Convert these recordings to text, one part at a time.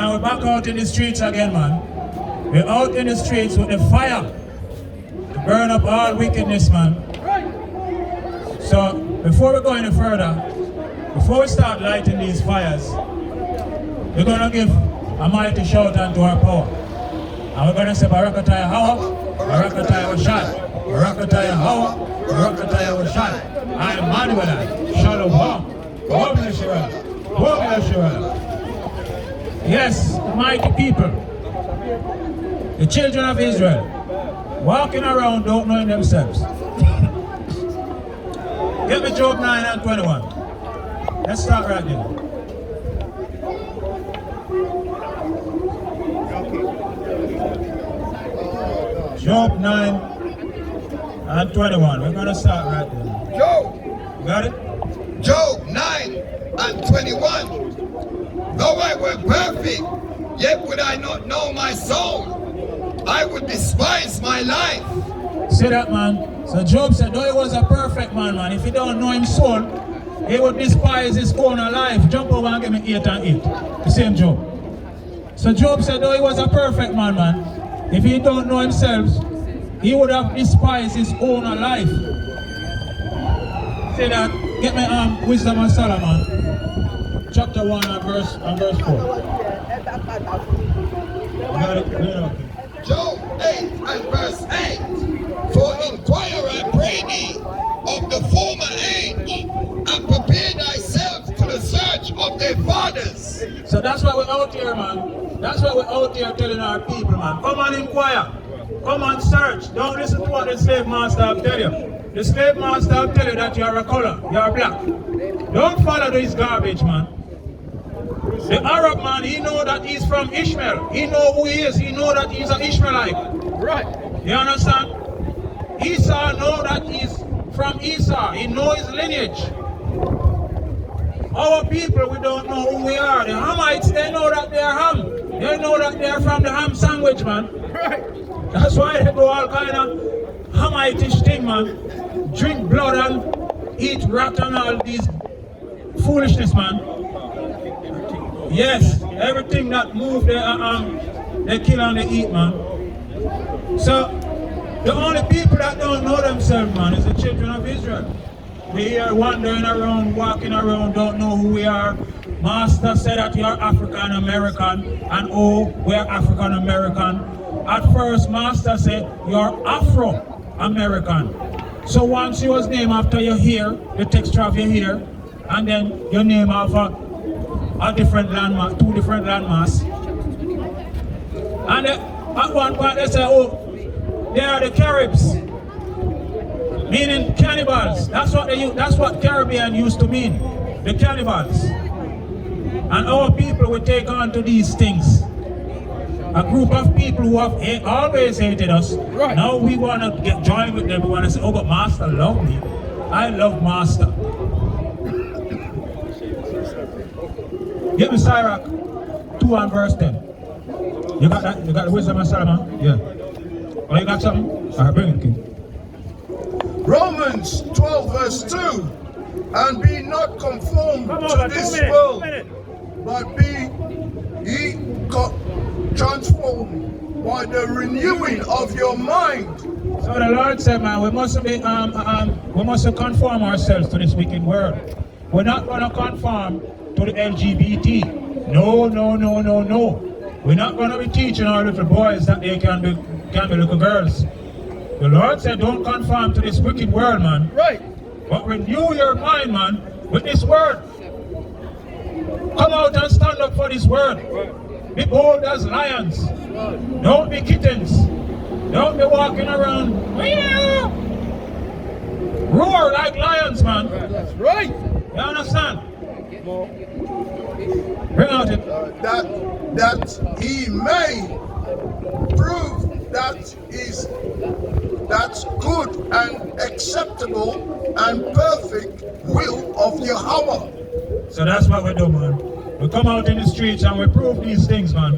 and we're back out in the streets again, man. We're out in the streets with the fire to burn up all wickedness, man. So, before we go any further, before we start lighting these fires, we're going to give a mighty shout unto our power. And we're going to say, Barakata Yahawah, Barakata Yahawashi, Barakata Yahawah, Barakata Yahawashi. I am Manuel, Shalom, Wobble Shirah, Wobble Shirah. Yes, mighty people, the children of Israel, walking around don't knowing themselves. Get me Job 9 and 21. Let's start right there. Job 9 and 21. We're going to start right there. Job. You got it? Job 9 and 21. Though I were perfect, yet would I not know my soul. I would despise my life. See that, man? So Job said, though he was a perfect man, if he don't know his soul, he would despise his own life. Jump over and give me 8 and 8. The same Job. So Job said, though he was a perfect man, if he don't know himself, he would have despised his own life. Say that. Get me Wisdom of Solomon, chapter 1 and verse 4. Job 8 and verse 8. For inquire, I pray thee, of the former age, and prepare thyself to the search of their fathers. So that's why we're out here, man. That's why we're out here telling our people, man. Come and inquire. Come and search. Don't listen to what the slave master will tell you. The slave master will tell you that you are a color, you are black. Don't follow this garbage, man. The Arab man, he know that he's from Ishmael. He know who he is. He know that he's an Ishmaelite. Right. You understand? Esau know that he's from Esau. He know his lineage. Our people, we don't know who we are. The Hamites, they know that they are Ham. They know that they are from the ham sandwich, man. Right. That's why they do all kind of Hamitish thing, man. Drink blood and eat rat and all these foolishness, man. Yes, everything that move they kill and they eat, man. So the only people that don't know themselves, man, is the children of Israel. We here wandering around, walking around, don't know who we are. Master said that you are African American, and oh, we are African American. At first, Master said you're Afro American. So once you was named after your hair, the texture of your hair, and then your name after a different landmass, 2 different landmass. And at one point they say, oh, they are the Caribs, meaning cannibals. That's what Caribbean used to mean, the cannibals. And our people will take on to these things. A group of people who have always hated us. Right. Now we want to get joined with them. We want to say, oh, but Master love me. I love Master. Give me Sirach 2 and verse 10. You got that? You got the Wisdom of Solomon? Yeah. Oh, you got something? All right, bring it, King. Romans 12 verse 2. And be not conformed to this world, but be ye transformed by the renewing of your mind. So the Lord said, man, we must conform ourselves to this wicked world. We're not going to conform to the LGBT. No. We're not going to be teaching our little boys that they can be little girls. The Lord said, don't conform to this wicked world, man. Right. But renew your mind, man, with this word. Come out and stand up for this word. Be bold as lions. Don't be kittens. Don't be walking around. Roar like lions, man. That's right. You understand? Bring out it. That he may prove that good and acceptable and perfect will of Yahawashi. So that's what we do, man. We come out in the streets and we prove these things, man.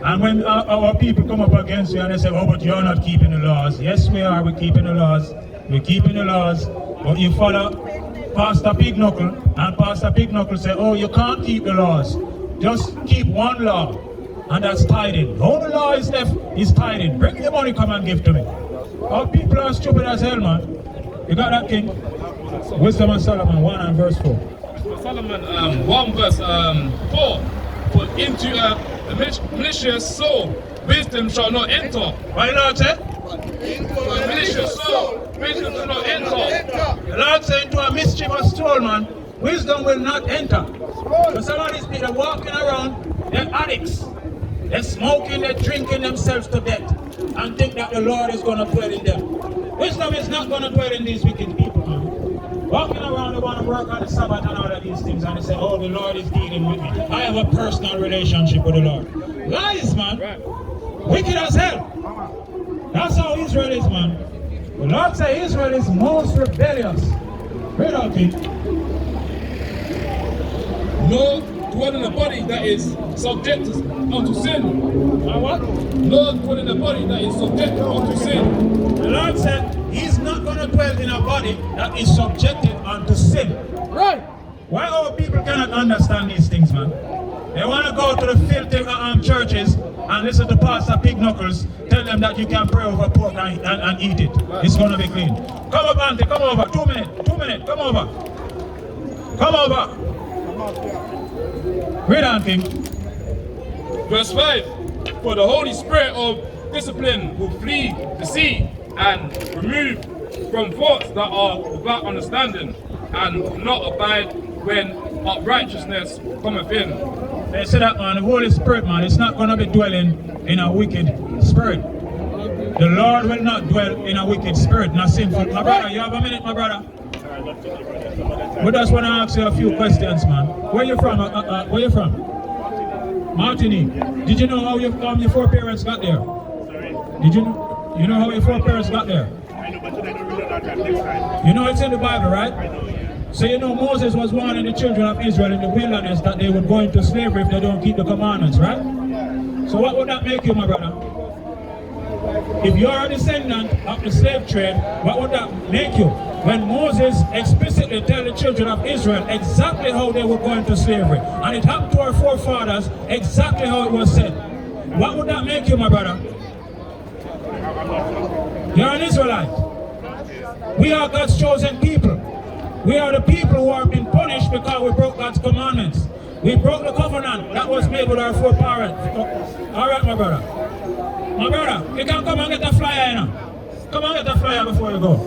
And when our people come up against you and they say, oh, but you're not keeping the laws. Yes, we are. We're keeping the laws. We're keeping the laws. But you follow Pastor Pig Knuckle, and Pastor Pig Knuckle say, oh, you can't keep the laws. just keep one law, and that's tithing. The only law is left is tithing. Bring the money, come and give to me. Our people are stupid as hell, man. You got that, King? Wisdom of Solomon 1 and verse 4. Solomon 1 verse 4. For into a malicious soul, wisdom shall not enter. What the Lord say? Into a malicious soul, wisdom shall not enter. The Lord said, into a mischievous soul, man, wisdom will not enter. So some of these people walking around, they're addicts. They're smoking, they're drinking themselves to death and think that the Lord is going to dwell in them. Wisdom is not going to dwell in these wicked people, man. Walking around, they want to work on the Sabbath and all of these things, and they say, oh, the Lord is dealing with me. I have a personal relationship with the Lord. Lies, man. Wicked as hell. That's how Israel is, man. The Lord said Israel is most rebellious. Read out, King. Nor dwell in a body that is subject unto sin. What? Nor dwell in a body that is subject unto sin. The Lord said He's not going to dwell in a body that is subjected unto sin. Right. Why our people cannot understand these things, man? They want to go to the filthy churches and listen to Pastor Pig Knuckles tell them that you can pray over pork and eat it. It's going to be clean. Come up, Auntie, come over. 2 minutes, 2 minutes, come over. Come over. Read on, King. Verse 5. For the Holy Spirit of discipline will flee the sea and remove from thoughts that are without understanding, and not abide when unrighteousness cometh in. They say that, man, the Holy Spirit, man, it's not going to be dwelling in a wicked spirit. The Lord will not dwell in a wicked spirit, not sinful. My brother, you have a minute, my brother? We just want to ask you a few questions, man. Where you from? Where you from? Martinique. Did you know how your foreparents got there? Did you know? You know how your foreparents got there? You know it's in the Bible, right? So you know Moses was warning the children of Israel in the wilderness that they would go into slavery if they don't keep the commandments, right? So what would that make you, my brother? If you are a descendant of the slave trade, what would that make you? When Moses explicitly tell the children of Israel exactly how they would go into slavery, and it happened to our forefathers exactly how it was said, what would that make you, my brother? You're an Israelite. We are God's chosen people. We are the people who have been punished because we broke God's commandments. We broke the covenant that was made with our foreparents. All right, my brother. My brother, you can come and get a flyer, you know. Come and get a flyer before you go.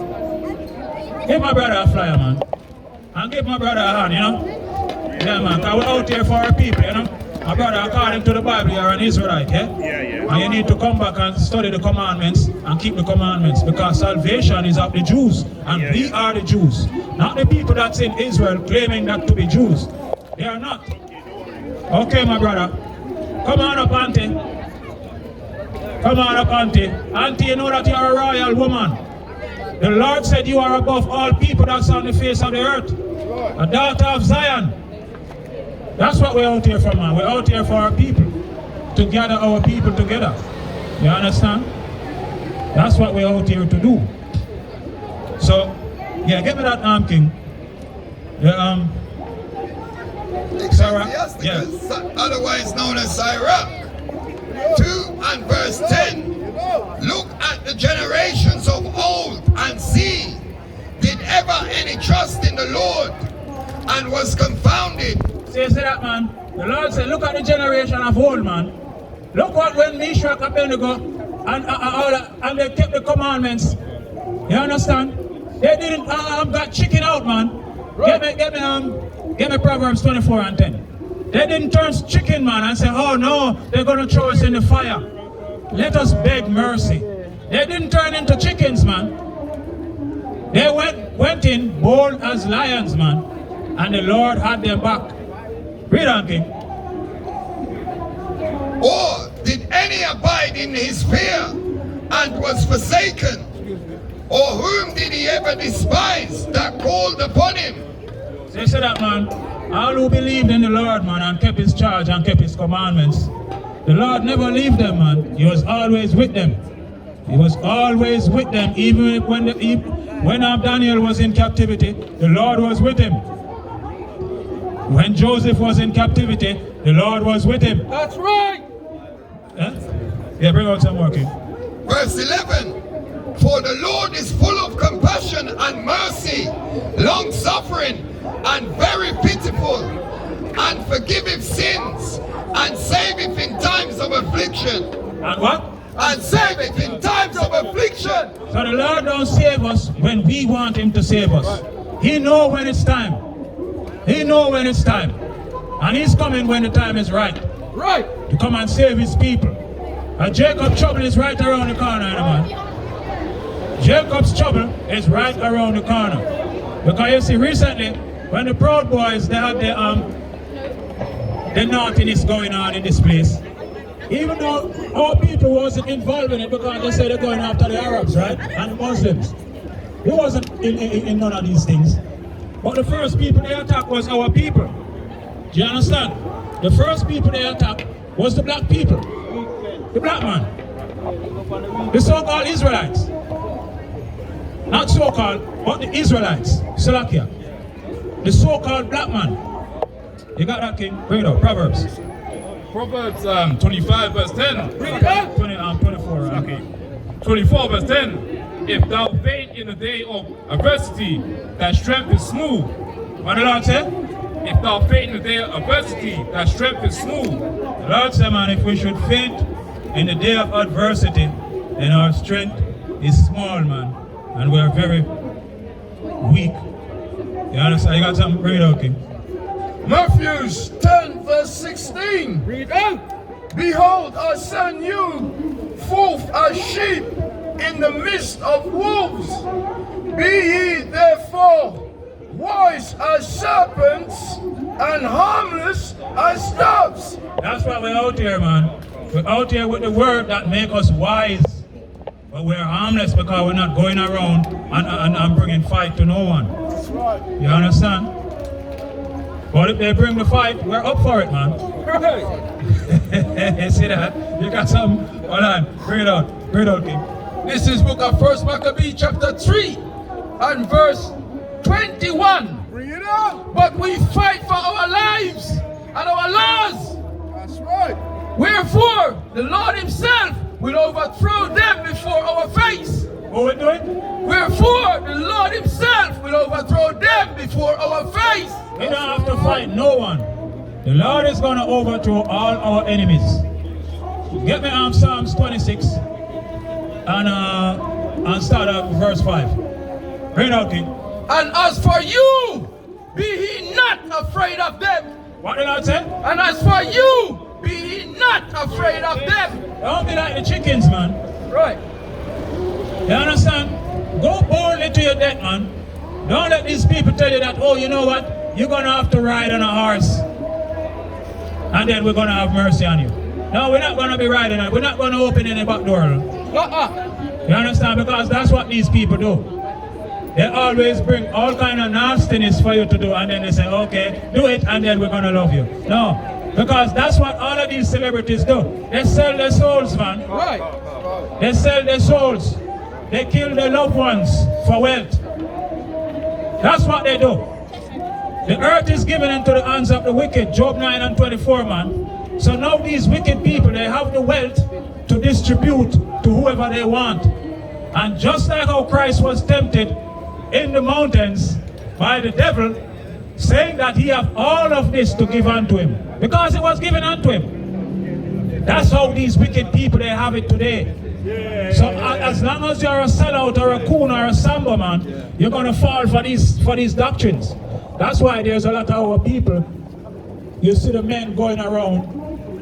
Give my brother a flyer, man. And give my brother a hand, you know. Yeah, man, because we're out here for our people, you know. My brother, according to the Bible, you're an Israelite, yeah? Yeah. And you need to come back and study the commandments and keep the commandments, because salvation is of the Jews, and we are the Jews. Not the people that's in Israel claiming that to be Jews. They are not. Okay, my brother. Come on up, Auntie. Come on up, Auntie. Auntie, you know that you're a royal woman. The Lord said you are above all people that's on the face of the earth. A daughter of Zion. That's what we're out here for, man. We're out here for our people. To gather our people together. You understand? That's what we're out here to do. So, yeah, give me that King. The Sarah, yeah. Otherwise known as Sirach. 2 and verse 10. Look at the generations of old and see, did ever any trust in the Lord and was confounded? Say that, man. The Lord said, look at the generation of old, man. Look what when Meshach, Abednego and they kept the commandments. You understand? They didn't got chicken out, man. Right. Give me Proverbs 24 and 10. They didn't turn chicken, man, and say, oh no, they're gonna throw us in the fire. Let us beg mercy. They didn't turn into chickens, man. They went in bold as lions, man. And the Lord had them back. Read on, King. Or did any abide in his fear and was forsaken? Or whom did he ever despise that called upon him? They said that, man. All who believed in the Lord, man, and kept his charge and kept his commandments, the Lord never left them, man. He was always with them. He was always with them. Even when Daniel was in captivity, the Lord was with him. When Joseph was in captivity, The Lord was with him. That's right. Yeah, bring out some more, King. Verse 11. For the Lord is full of compassion and mercy, long suffering, and very pitiful, and forgiveth sins, and saveth in times of affliction. And what? And saveth in times of affliction. So the Lord don't save us when we want him to save us. He know when it's time. He know when it's time. And he's coming when the time is right. Right. To come and save his people. And Jacob's trouble is right around the corner, man. Jacob's trouble is right around the corner. Because you see, recently, when the Proud Boys, they had the naughtiness going on in this place, even though our people wasn't involved in it because they said they're going after the Arabs, right? And the Muslims. He wasn't in none of these things. But the first people they attacked was our people. Do you understand? The first people they attacked was the black people. The black man. The so-called Israelites. Not so-called, but the Israelites. Salakia. The so-called black man. You got that, King? Bring it up. Proverbs. Proverbs 25 verse 10. 24. Okay. 24 verse 10. If thou faint in the day of adversity, thy strength is smooth. What the Lord said? If thou faint in the day of adversity, thy strength is smooth. The Lord said, man, if we should faint in the day of adversity, then our strength is small, man. And we are very weak. You understand? You got something? Bring it out, King. Matthew 10 verse 16. Read out. Behold, I send you forth as sheep in the midst of wolves. Be ye therefore wise as serpents and harmless as doves. That's why we're out here, man. We're out here with the word that make us wise. But we're harmless because we're not going around and bringing fight to no one. That's right. You understand? But if they bring the fight, we're up for it, man. You see that? You got something? Hold on. Bring it out. Bring it out, King. This is book of 1 Maccabees chapter 3 and verse 21. Bring it out. But we fight for our lives and our laws. That's right. Wherefore, the Lord himself will overthrow them before our face. What we doing? Wherefore, the Lord himself will overthrow them before our face. We don't have to fight no one. The Lord is going to overthrow all our enemies. Get me Psalms 26 and start at verse 5. Bring it out, King. And as for you, be ye not afraid of them. What did I say? And as for you, be ye not afraid of them. Don't be like the chickens, man. Right. You understand? Go boldly to your death, man. Don't let these people tell you that, oh, you know what? You're going to have to ride on a horse. And then we're going to have mercy on you. No, we're not going to be riding on it. We're not going to open any back door. You understand? Because that's what these people do. They always bring all kind of nastiness for you to do. And then they say, okay, do it. And then we're going to love you. No. Because that's what all of these celebrities do. They sell their souls, man. Right. They sell their souls. They kill their loved ones for wealth. That's what they do. The earth is given into the hands of the wicked. Job 9 and 24, man. So now these wicked people, they have the wealth to distribute to whoever they want. And just like how Christ was tempted in the mountains by the devil, saying that he have all of this to give unto him. Because it was given unto him. That's how these wicked people, they have it today. So as long as you're a sellout or a coon or a samba man, you're going to fall for these doctrines. That's why there's a lot of our people, you see the men going around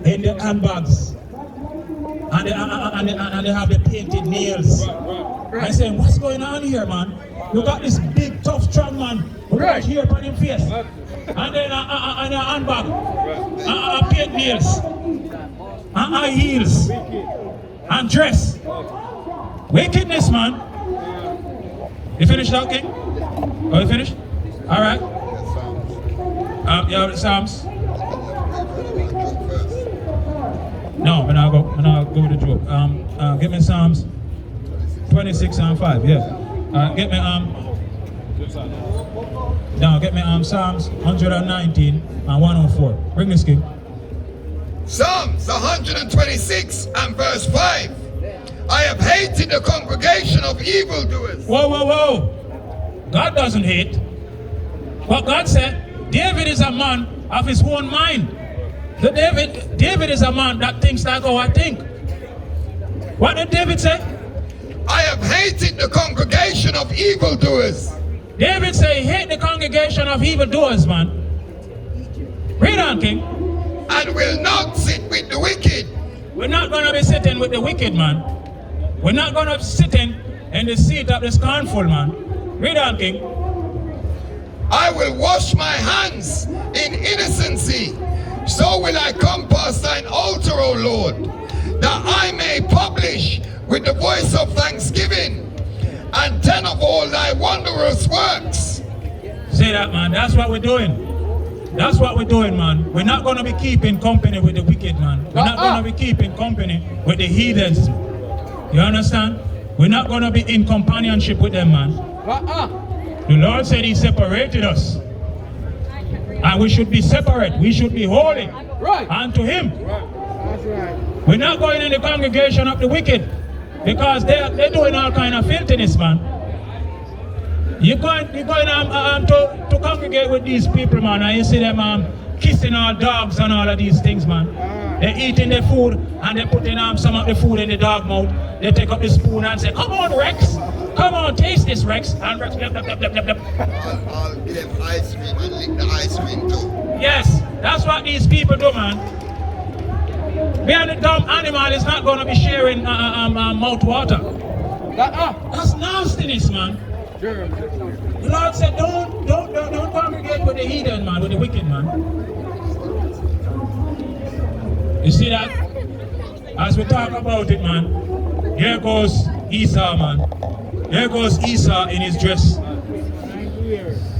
in the handbags and they have the painted nails. I'm saying, what's going on here, man? You got this big, tough, strong man who got hair on his face and then a handbag, paint nails, and high heels, and dress. Wickedness, man. You finished that, okay? Oh, you finished? All right. You have the Psalms? No, I'm not go with the joke. Give me Psalms 26 and 5. Yeah. Get me Get me Psalms 119 and 104. Bring this, King. Psalms 126 and verse 5. I have hated the congregation of evildoers. Whoa, whoa, whoa. God doesn't hate. What God said, David is a man of his own mind. David is a man that thinks like how I think. What did David say? I have hated the congregation of evildoers. David said he hate the congregation of evildoers, man. Read on, King. And will not sit with the wicked. We're not going to be sitting with the wicked, man. We're not going to be sitting in the seat of the scornful, man. Read on, King. I will wash my hands in innocency. So will I come past thine altar, O Lord, that I may publish with the voice of thanksgiving and tell of all thy wondrous works. Say that, man. That's what we're doing. That's what we're doing, man. We're not going to be keeping company with the wicked, man. We're not going to be keeping company with the heathens. You understand? We're not going to be in companionship with them, man. The Lord said he separated us. And we should be separate. We should be holy. Right. Unto him. That's right. We're not going in the congregation of the wicked. Because they're doing all kind of filthiness, man. You're going to congregate with these people, man, and you see them kissing all dogs and all of these things, man. They're eating their food and they're putting some of the food in the dog mouth. They take up the spoon and say, come on, Rex. Come on, taste this, Rex. And Rex, blep, blep, blep, blep, blep. I'll give them ice cream and lick the ice cream too. Yes, that's what these people do, man. Me and the dumb animal is not going to be sharing mouth water. That's nastiness, man. The Lord said, don't congregate with the heathen, man, with the wicked, man. You see that? As we talk about it, man, here goes Esau, man. Here goes Esau in his dress.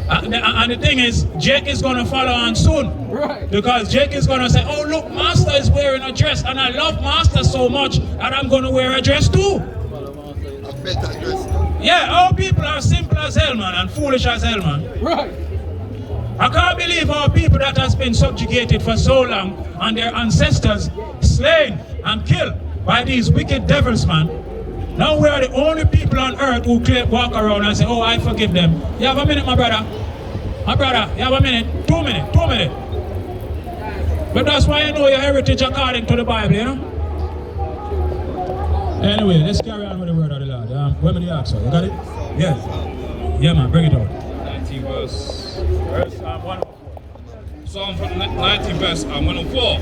And the thing is, Jake is going to follow on soon. Right. Because Jake is going to say, oh, look, Master is wearing a dress. And I love Master so much that I'm going to wear a dress too. A better dress. Yeah, all people are simple as hell, man, and foolish as hell, man. Right. I can't believe our people that has been subjugated for so long and their ancestors slain and killed by these wicked devils, man. Now we are the only people on earth who walk around and say, oh, I forgive them. You have a minute, my brother? My brother, you have a minute? 2 minutes, 2 minutes. But that's why you know your heritage according to the Bible, you know? Anyway, let's carry on with the word of the Lord. Where many ask, you got it? Yeah. Yeah, man, bring it on. 19 verse 104. Psalm 19 verse 104.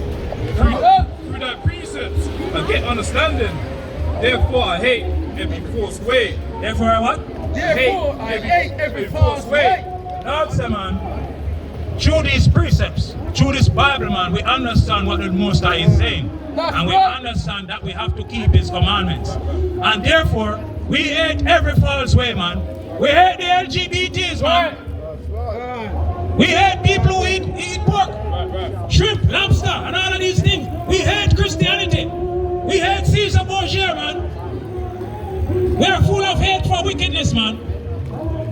Through thy precepts I get understanding. Therefore I hate every false way. Therefore I what? Therefore I hate every false way. Lord say, man, through these precepts, through this Bible, man, we understand what the Most High is saying. And we understand that we have to keep his commandments. And therefore, we hate every false way, man. We hate the LGBTs, man. We hate people who eat pork, shrimp, lobster, and all of these things. We hate Christianity. We hate Caesar Borgia, man. We are full of hate for wickedness, man.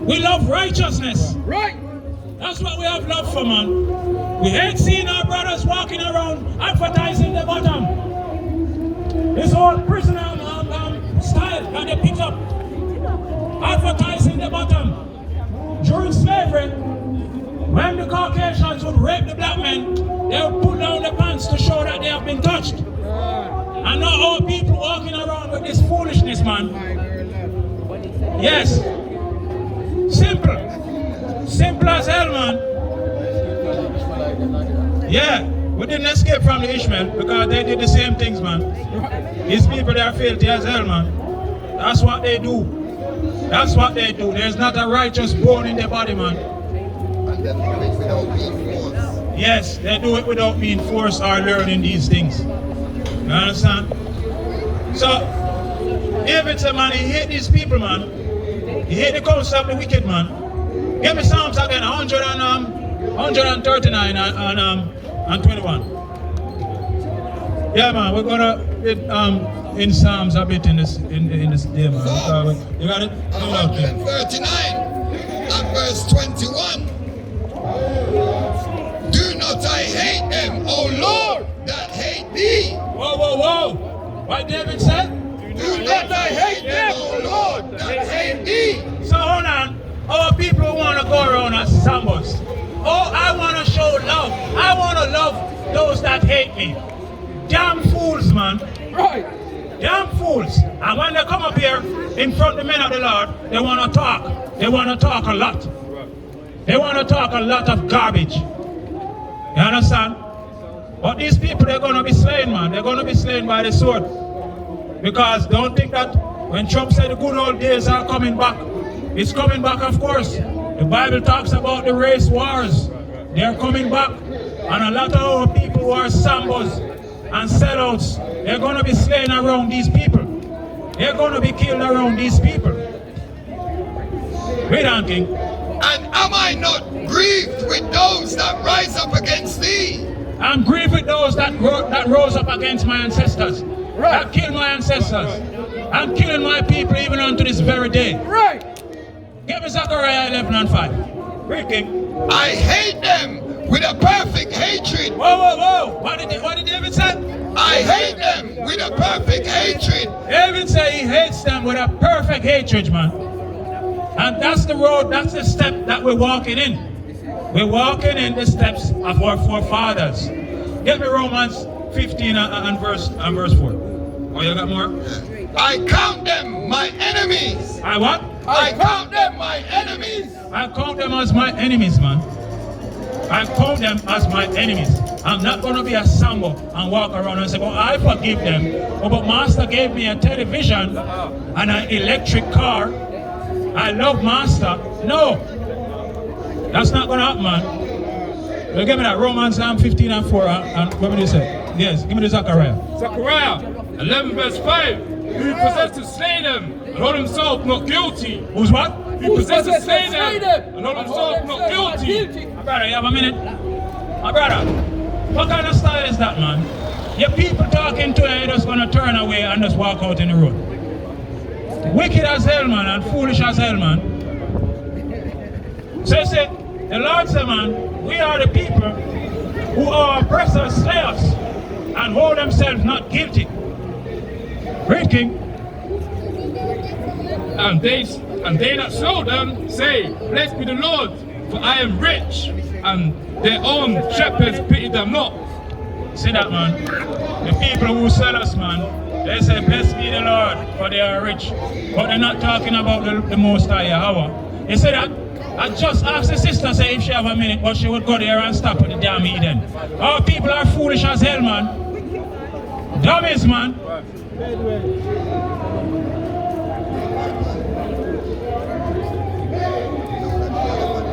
We love righteousness. Right. That's what we have love for, man. We hate seeing our brothers walking around advertising the bottom. This whole prisoner style that they pick up. Advertising the bottom. During slavery, when the Caucasians would rape the black men, they would pull down the pants to show that they have been touched. And now all people walking around with this foolishness, man. Yes. Simple. Simple as hell, man. Yeah, we didn't escape from the Ishmael because they did the same things, man. These people, they are filthy as hell, man. That's what they do. That's what they do. There's not a righteous bone in their body, man. And they do it without being forced. Yes, they do it without being forced or learning these things. You understand? So, David said, man, he hate these people, man. He hate the counsel of the wicked, man. Give me Psalms again, 139 and 21. Yeah, man, we're gonna read in Psalms a bit in this day, man. You got it? 139 and verse 21. Do not I hate them, O Lord, that hate whoa. What David said? Do not I hate them, O Lord, that hate thee. So hold on. Our people want to go around as sambos. Oh, I want to show love. I want to love those that hate me. Damn fools, man. Right. Damn fools. And when they come up here in front of the men of the Lord, they want to talk. They want to talk a lot. They want to talk a lot of garbage. You understand? But these people, they're going to be slain, man. They're going to be slain by the sword. Because don't think that when Trump said the good old days are coming back, it's coming back, of course. The Bible talks about the race wars. They're coming back. And a lot of our people who are sambos and sellouts, they're going to be slain around these people. They're going to be killed around these people. Read on, King. And am I not grieved with those that rise up against thee? I'm grieved with those that rose up against my ancestors. Right. That killed my ancestors. I'm killing my people even unto this very day. Right. Give me Zechariah 11 and 5. Read, King. I hate them with a perfect hatred. Whoa. What did David say? I hate them with a perfect hatred. David said he hates them with a perfect hatred, man. And that's the road, that's the step that we're walking in. We're walking in the steps of our forefathers. Get me Romans 15 and verse 4. Oh, you got more? I count them my enemies. I what? I count them my enemies. I count them as my enemies, man. I count them as my enemies. I'm not going to be a sambo and walk around and say, well, I forgive them. Oh, but Master gave me a television and an electric car. I love Master. No. That's not going to happen, man. Well, give me that Romans 15 and 4. And what did you say? Yes, give me the Zechariah. Zechariah 11 verse 5. Who possessed to slay them and hold himself not guilty. Who's what? Who possessed to slay them and hold himself not guilty. My brother, you have a minute? My brother, what kind of style is that, man? Your people talking to you, you're just going to turn away and just walk out in the road. Wicked as hell, man, and foolish as hell, man. So you say, the Lord said, man, we are the people who are oppressors, slayers, and hold themselves not guilty. Read, King. And they that sow them say, blessed be the Lord, for I am rich, and their own shepherds pity them not. See that, man? The people who sell us, man, they say, blessed be the Lord, for they are rich. But they're not talking about the Most High Yahawah. You see that? I just asked the sister, say if she have a minute, but she would go there and stop at the damn Eden. Our people are foolish as hell, man. Dummies, man.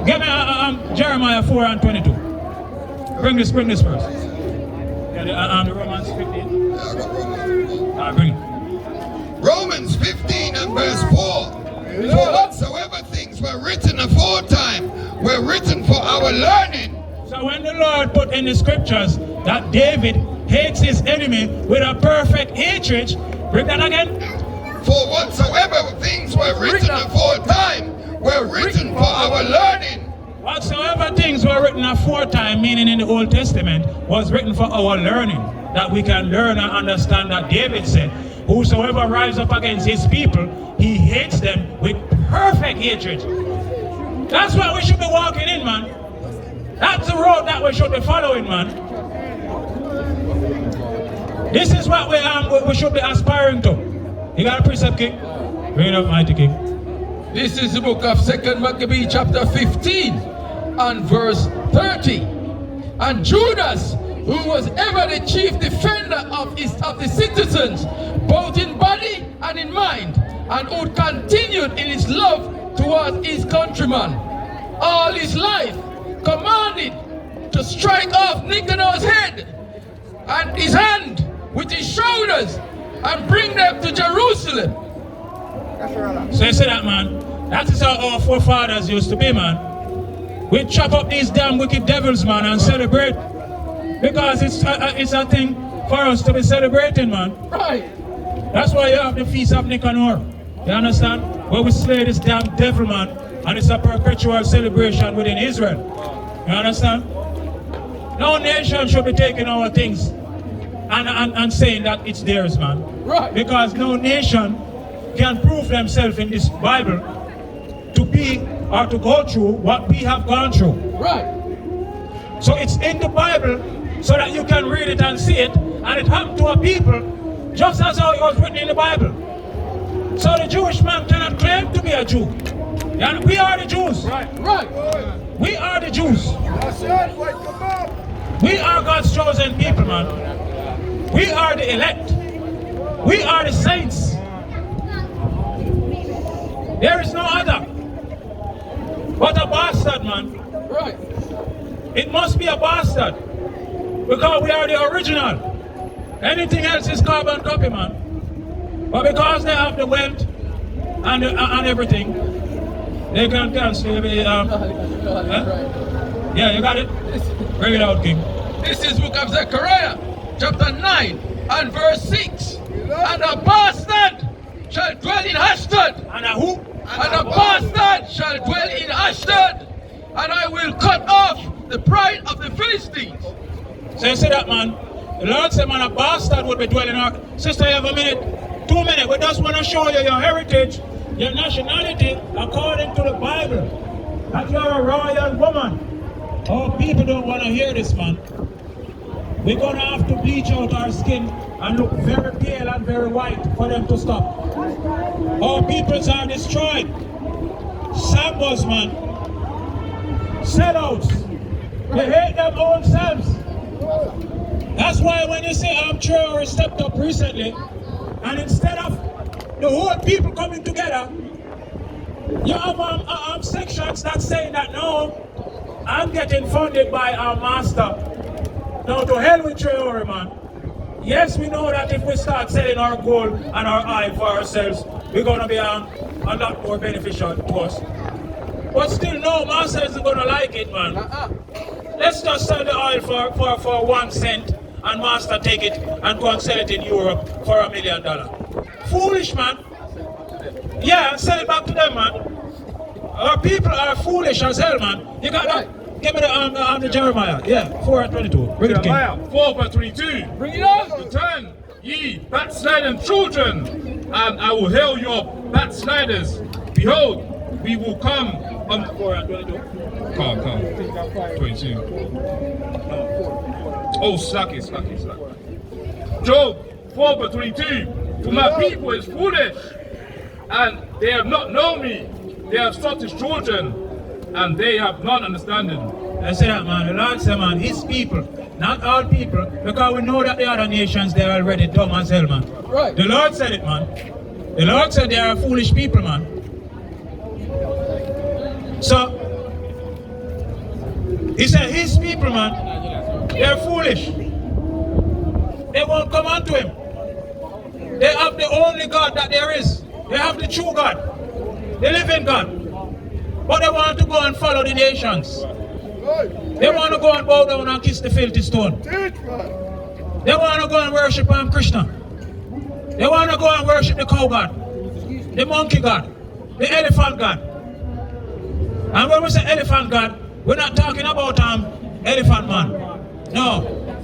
Give me Jeremiah 4 and 22. Bring this first. Yeah, the Romans 15. Bring it. Romans 15 and verse 4. For whatsoever things were written aforetime were written for our learning. So when the Lord put in the scriptures that David hates his enemy with a perfect hatred, read that again. For whatsoever things were written aforetime were written for our learning. Whatsoever things were written aforetime, meaning in the Old Testament, was written for our learning, that we can learn and understand that David said, whosoever rises up against his people, he hates them with perfect hatred. That's what we should be walking in, man. That's the road that we should be following, man. This is what we should be aspiring to. You got a precept, King? Bring it up, mighty King. This is the book of 2 Maccabees chapter 15 and verse 30. And Judas, who was ever the chief defender of the citizens, both in body and in mind, and who continued in his love towards his countrymen all his life, commanded to strike off Nicanor's head and his hand with his shoulders and bring them to Jerusalem. So you see that, man? That is how our forefathers used to be, man. We chop up these damn wicked devils, man, and celebrate. Because it's a thing for us to be celebrating, man. Right. That's why you have the Feast of Nicanor. You understand? Where we slay this damn devil, man. And it's a perpetual celebration within Israel. You understand? No nation should be taking our things. and saying that it's theirs, man. Right. Because no nation can prove themselves in this Bible to be or to go through what we have gone through. Right. So it's in the Bible so that you can read it and see it, and it happened to a people just as how it was written in the Bible. So the Jewish man cannot claim to be a Jew. And we are the Jews. Right. Right. We are the Jews. That's it, wake them up. We are God's chosen people, man. We are the elect. We are the saints. There is no other but a bastard, man. Right. It must be a bastard because we are the original. Anything else is carbon copy, man. But because they have the wealth and everything, they can cancel. Yeah, you got it? Bring it out, King. This is book of Zechariah, chapter 9 and verse 6. And a bastard shall dwell in Ashdod. And a who? And a bastard shall dwell in Ashdod. And I will cut off the pride of the Philistines. So you see that, man? The Lord said, man, a bastard would be dwelling on. Sister, you have a minute? 2 minutes. We just want to show you your heritage, your nationality, according to the Bible. That you're a royal woman. Oh, people don't want to hear this, man. We're going to have to bleach out our skin and look very pale and very white for them to stop. Our peoples are destroyed. Sambos, man. Sellouts. They hate their own selves. That's why when you see Traore stepped up recently, and instead of the whole people coming together, you have sections that say that no, I'm getting funded by our master. Now to hell with Traore, man. Yes, we know that if we start selling our gold and our oil for ourselves, we're going to be a lot more beneficial to us. But still, no, master isn't going to like it, man. Let's just sell the oil for 1 cent and master take it and go and sell it in Europe for $1 million. Foolish, man. Yeah, sell it back to them, man. Our people are foolish as hell, man. You got that? Give me the Jeremiah. Yeah, 4:22. Bring it, King. 4:22. Bring it out. Return, ye backsliding children, and I will heal your backsliders. Behold, we will come on 4:22. Come. 22. Oh, slack it. Job 4:22. For my people is foolish, and they have not known me. They have sought his children, and they have not understanding. I say that, man. The Lord said, man, his people, not all people, because we know that the other nations, they're already dumb as hell, man. Right. The Lord said it, man. The Lord said they are foolish people, man. So, he said his people, man, they're foolish. They won't come unto him. They have the only God that there is. They have the true God, the living God. But they want to go and follow the nations. They want to go and bow down and kiss the filthy stone. They want to go and worship Krishna. They want to go and worship the cow god, the monkey god, the elephant god. And when we say elephant god, we're not talking about elephant man. No,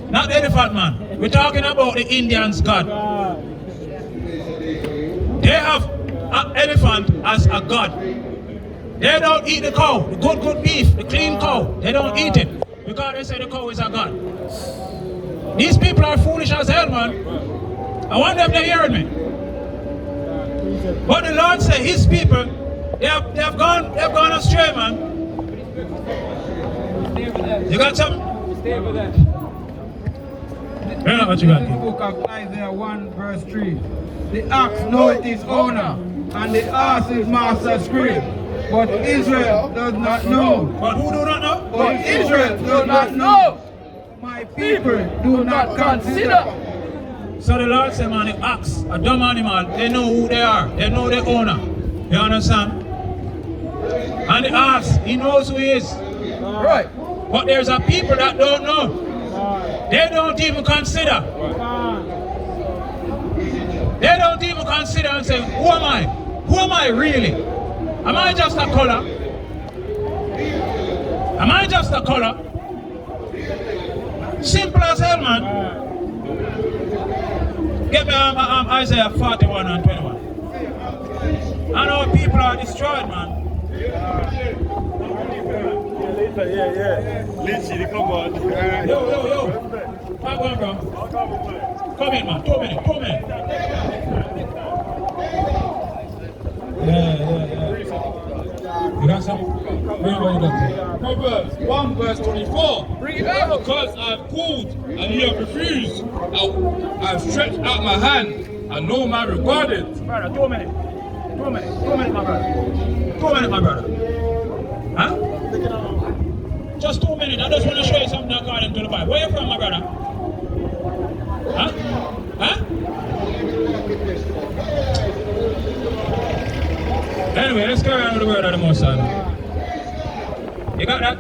not elephant man. We're talking about the Indians god. They have an elephant as a god. They don't eat the cow, the good beef, the clean cow. They don't eat it because they say the cow is a god. These people are foolish as hell, man. I wonder if they're hearing me. But the Lord said his people, they've gone astray, man. You got something? Yeah, what you got? The book of Isaiah 1 verse 3. The ox knoweth his owner, and the ass his master's crib. But Israel does not know. But who do not know? But Israel does not know. My people do not consider. So the Lord said, man, the ox, a dumb animal, they know who they are. They know their owner. You understand? And the ass, he knows who he is. Right. But there's a people that don't know. They don't even consider. They don't even consider and say, who am I? Who am I really? Am I just a color? Am I just a color? Simple as hell, man. Get me Isaiah 41 and 21. I know people are destroyed, man. Literally, come on. Yo. Come on, bro. Come in, man. 2 minutes. Yeah. You got some? Proverbs 1 verse 24. Bring it out. Because I've called and you have refused, I've stretched out my hand and no man regarded. Brother, 2 minutes. 2 minutes, my brother. 2 minutes, my brother. Huh? Just 2 minutes. I just want to show you something according to the Bible. Where you from, my brother? Huh? Anyway, let's carry on with the word of the Most High. You got that?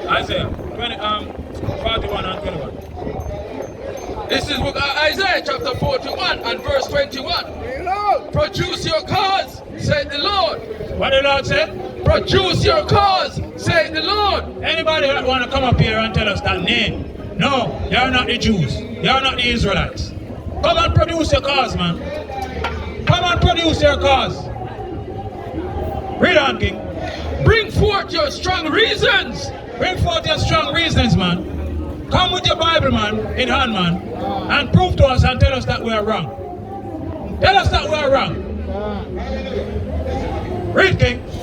Isaiah 41 and 21. This is book of Isaiah chapter 41 and verse 21. Produce your cause, said the Lord. What the Lord said? Produce your cause, said the Lord. Anybody that want to come up here and tell us that name? No, you're not the Jews. You're not the Israelites. Come and produce your cause, man. Come and produce your cause. Read on, King. Bring forth your strong reasons. Bring forth your strong reasons, man. Come with your Bible, man, in hand, man, and prove to us and tell us that we are wrong. Tell us that we are wrong. Read, King.